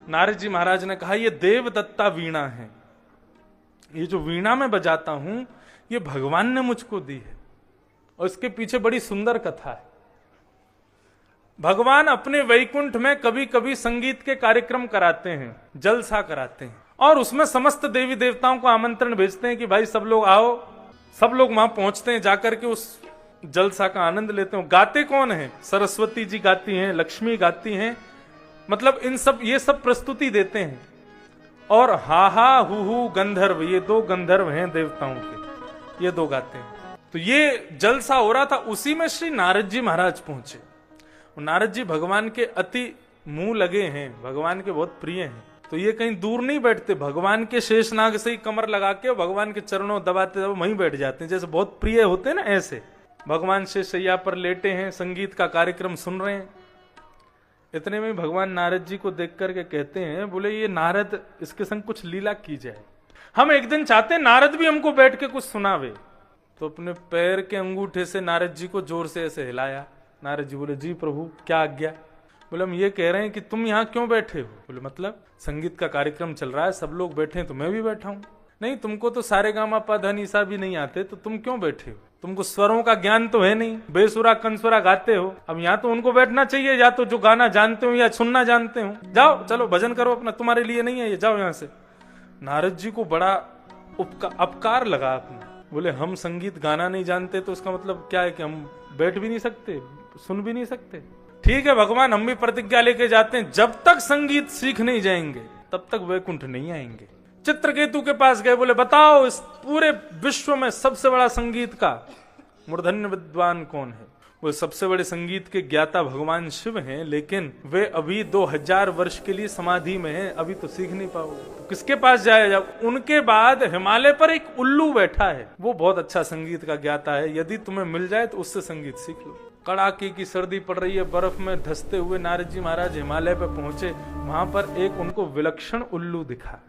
नारद जी महाराज ने कहा ये देवदत्ता वीणा है, ये जो वीणा मैं बजाता हूं ये भगवान ने मुझको दी है। और इसके पीछे बड़ी सुंदर कथा है। भगवान अपने वैकुंठ में कभी कभी संगीत के कार्यक्रम कराते हैं, जलसा कराते हैं, और उसमें समस्त देवी देवताओं को आमंत्रण भेजते हैं कि भाई सब लोग आओ। सब लोग वहां पहुंचते हैं, जाकर के उस जलसा का आनंद लेते हैं। गाते कौन है? सरस्वती जी गाती हैं, लक्ष्मी गाती हैं, मतलब इन सब ये सब प्रस्तुति देते हैं। और हा हा हु गंधर्व, ये दो गंधर्व हैं देवताओं के, ये दो गाते हैं। तो ये जलसा हो रहा था, उसी में श्री नारद जी महाराज पहुंचे। नारद जी भगवान के अति मुंह लगे हैं, भगवान के बहुत प्रिय हैं। तो ये कहीं दूर नहीं बैठते, भगवान के शेषनाग से ही कमर लगा के भगवान के चरणों दबाते दबाते वहीं बैठ जाते हैं, जैसे बहुत प्रिय होते हैं ना। ऐसे भगवान शेषैया पर लेटे हैं, संगीत का कार्यक्रम सुन रहे हैं। इतने में भगवान नारद जी को देख करके कहते हैं, बोले ये नारद, इसके संग कुछ लीला की जाए। हम एक दिन चाहते हैं नारद भी हमको बैठ के कुछ सुनावे। तो अपने पैर के अंगूठे से नारद जी को जोर से ऐसे हिलाया। नारद जी बोले, जी प्रभु क्या आज्ञा? बोले हम ये कह रहे हैं कि तुम यहाँ क्यों बैठे हो? बोले मतलब संगीत का कार्यक्रम चल रहा है, सब लोग बैठे हैं तो मैं भी बैठा हूँ। नहीं, तुमको तो सारे गामा पा धा नी सा भी नहीं आते, तो तुम क्यों बैठे हो? तुमको स्वरों का ज्ञान तो है नहीं, बेसुरा कंसुरा गाते हो। अब यहाँ तो उनको बैठना चाहिए, या तो जो गाना जानते हो या सुनना जानते हो। जाओ चलो भजन करो अपना, तुम्हारे लिए नहीं है ये, जाओ यहाँ से। नारद जी को बड़ा अपकार लगा अपना। बोले हम संगीत गाना नहीं जानते तो उसका मतलब क्या है कि हम बैठ भी नहीं सकते, सुन भी नहीं सकते? ठीक है भगवान, हम भी प्रतिज्ञा लेके जाते हैं, जब तक संगीत सीख नहीं जाएंगे तब तक वैकुंठ नहीं आएंगे। चित्रकेतु के पास गए, बोले बताओ इस पूरे विश्व में सबसे बड़ा संगीत का मूर्धन्य विद्वान कौन है? वो सबसे बड़े संगीत के ज्ञाता भगवान शिव हैं, लेकिन वे अभी 2000 वर्ष के लिए समाधि में हैं, अभी तो सीख नहीं पाओगे। तो किसके पास जाया जाए? उनके बाद हिमालय पर एक उल्लू बैठा है, वो बहुत अच्छा संगीत का ज्ञाता है, यदि तुम्हें मिल जाए तो उससे संगीत सीख लो। कड़ाके की सर्दी पड़ रही है, बर्फ में धंसते हुए नारद जी महाराज हिमालय पर पहुंचे। वहां पर एक उनको विलक्षण उल्लू दिखा,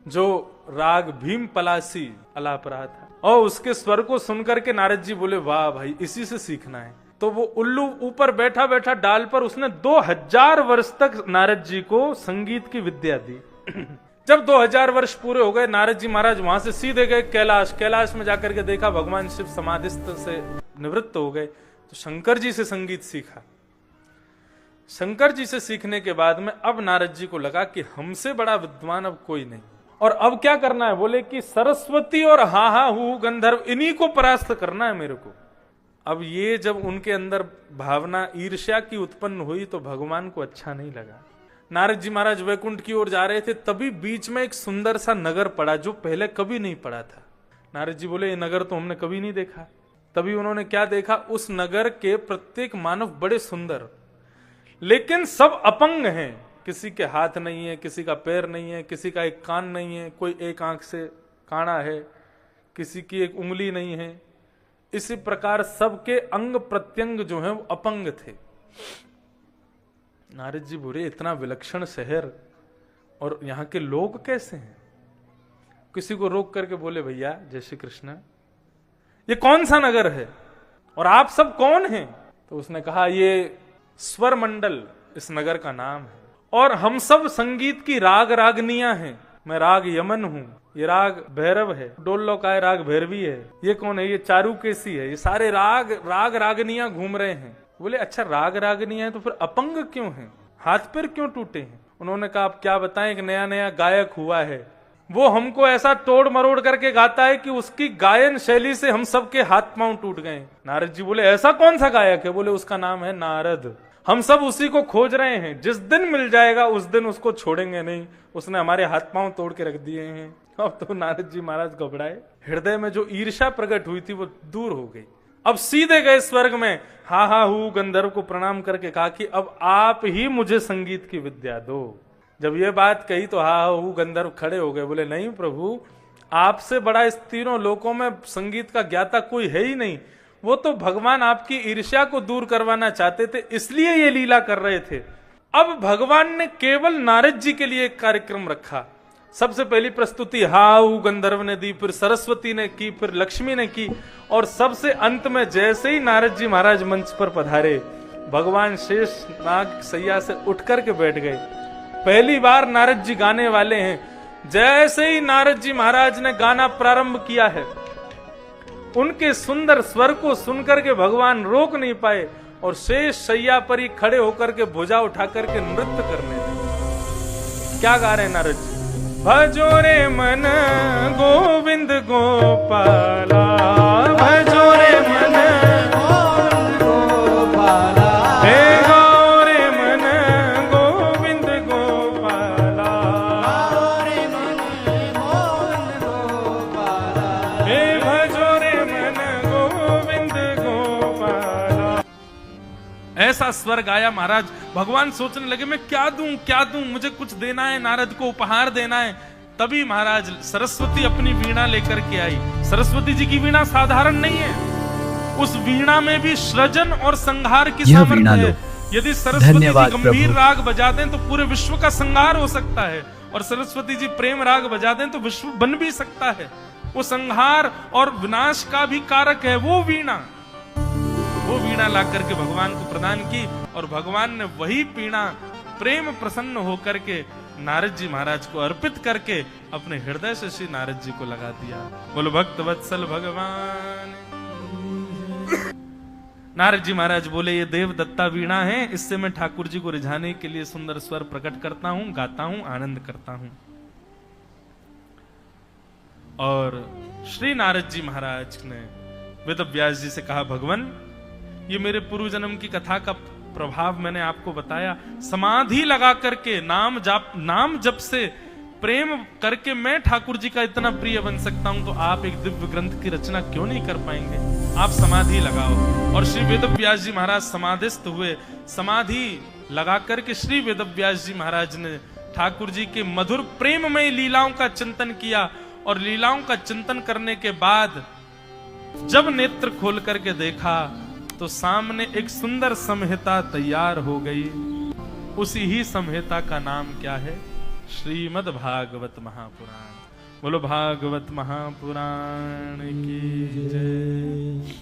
जो राग भीम पलासी अलाप रहा था। और उसके स्वर को सुनकर के नारद जी बोले, वाह भाई, इसी से सीखना है। तो वो उल्लू ऊपर बैठा बैठा डाल पर, उसने 2000 वर्ष तक नारद जी को संगीत की विद्या दी। जब 2000 वर्ष पूरे हो गए, नारद जी महाराज वहां से सीधे गए कैलाश। कैलाश में जाकर के देखा भगवान शिव समाधिस्थ से निवृत्त हो गए। तो शंकर जी से संगीत सीखा। शंकर जी से सीखने के बाद में अब नारद जी को लगा कि हमसे बड़ा विद्वान अब कोई नहीं। और अब क्या करना है? बोले कि सरस्वती और हा हा हु गंधर्व, इन्हीं को परास्त करना है मेरे को। अब ये जब उनके अंदर भावना ईर्ष्या की उत्पन्न हुई तो भगवान को अच्छा नहीं लगा। नारद जी महाराज वैकुंठ की ओर जा रहे थे, तभी बीच में एक सुंदर सा नगर पड़ा जो पहले कभी नहीं पड़ा था। नारद जी बोले, ये नगर तो हमने कभी नहीं देखा। तभी उन्होंने क्या देखा? उस नगर के प्रत्येक मानव बड़े सुंदर, लेकिन सब अपंग हैं। किसी के हाथ नहीं है, किसी का पैर नहीं है, किसी का एक कान नहीं है, कोई एक आंख से काना है, किसी की एक उंगली नहीं है। इसी प्रकार सबके अंग प्रत्यंग जो है वो अपंग थे। नारद जी बोले, इतना विलक्षण शहर और यहाँ के लोग कैसे हैं? किसी को रोक करके बोले, भैया जय श्री कृष्ण, ये कौन सा नगर है और आप सब कौन हैं? तो उसने कहा, ये स्वर मंडल इस नगर का नाम है, और हम सब संगीत की राग रागनियां हैं। मैं राग यमन हूं, ये राग भैरव है, डोल्लो का राग भैरवी है, ये कौन है? ये चारुकेसी है। ये सारे राग रागनियां घूम रहे हैं। बोले, अच्छा राग रागनियां है तो फिर अपंग क्यों हैं? हाथ पैर क्यों टूटे हैं? उन्होंने कहा, आप क्या बताएं, एक नया नया गायक हुआ है, वो हमको ऐसा तोड़ मरोड़ करके गाता है कि उसकी गायन शैली से हम सबके हाथ पांव टूट गए। नारद जी बोले, ऐसा कौन सा गायक है? बोले, उसका नाम है नारद। हम सब उसी को खोज रहे हैं, जिस दिन मिल जाएगा उस दिन उसको छोड़ेंगे नहीं। उसने हमारे हाथ पांव तोड़ के रख दिए हैं। अब तो नारद जी महाराज घबराए, हृदय में जो ईर्ष्या प्रकट हुई थी वो दूर हो गई। अब सीधे गए स्वर्ग में, हा हा हु गंधर्व को प्रणाम करके कहा कि अब आप ही मुझे संगीत की विद्या दो। जब ये बात कही तो हा हा हु गंधर्व खड़े हो गए। बोले, नहीं प्रभु, आपसे बड़ा इस तीनों लोकों में संगीत का ज्ञाता कोई है ही नहीं। वो तो भगवान आपकी ईर्ष्या को दूर करवाना चाहते थे, इसलिए ये लीला कर रहे थे। अब भगवान ने केवल नारद जी के लिए एक कार्यक्रम रखा। सबसे पहली प्रस्तुति हाउ गंधर्व ने दी, फिर सरस्वती ने की, फिर लक्ष्मी ने की, और सबसे अंत में जैसे ही नारद जी महाराज मंच पर पधारे, भगवान शेष नाग सैया से उठ करके बैठ गए। पहली बार नारद जी गाने वाले हैं। जैसे ही नारद जी महाराज ने गाना प्रारंभ किया है, उनके सुंदर स्वर को सुनकर के भगवान रोक नहीं पाए और शेष शैया पर ही खड़े होकर के भुजा उठा करके नृत्य करने लगे। क्या गा रहे हैं नारद जी? भजो रे मन गोविंद गोपाला, भजो रे मन गोविंद गोपाला, हे गौरे मन गोविंद गोपाला, गौरे मन गोविंद गोपाला, हे भजो रे मन गोविंद गोपाला। ऐसा स्वर गाया महाराज। भगवान सोचने लगे मैं क्या दूं, मुझे कुछ देना है, नारद को उपहार देना है। तभी महाराज सरस्वती अपनी वीणा लेकर के आई। सरस्वती जी की वीणा साधारण नहीं है, उस वीणा में भी सृजन और संहार की सामर्थ्य है। यदि सरस्वती जी गंभीर राग बजा दें तो पूरे विश्व का संहार हो सकता है, और सरस्वती जी प्रेम राग बजा दें तो विश्व बन भी सकता है। वो संहार और विनाश का भी कारक है वो वीणा ला करके भगवान को प्रदान की, और भगवान ने वही वीणा प्रेम प्रसन्न होकर के नारद जी महाराज को अर्पित करके अपने हृदय से श्री नारद जी को लगा दिया। बोलो भक्त वत्सल भगवान। नारद जी महाराज बोले ये देव दत्ता वीणा है, इससे मैं ठाकुर जी को रिझाने के लिए सुंदर स्वर प्रकट करता हूं, गाता हूं, आनंद करता हूं। और श्री नारद जी महाराज ने वेद व्यास जी से कहा, भगवान ये मेरे पूर्व जन्म की कथा का प्रभाव मैंने आपको बताया। समाधि लगा करके नाम जप से प्रेम करके मैं ठाकुर जी का इतना प्रिय बन सकता हूं, तो आप एक दिव्य ग्रंथ की रचना क्यों नहीं कर पाएंगे? आप समाधि लगाओ। और श्री वेद व्यास जी महाराज समाधिस्थ हुए। समाधि लगा करके श्री वेद व्यास जी महाराज ने ठाकुर जी के मधुर प्रेममय लीलाओं का चिंतन किया, और लीलाओं का चिंतन करने के बाद जब नेत्र खोल करके देखा तो सामने एक सुंदर संहिता तैयार हो गई। उसी ही संहिता का नाम क्या है? श्रीमद् भागवत महापुराण। बोलो भागवत महापुराण की जय।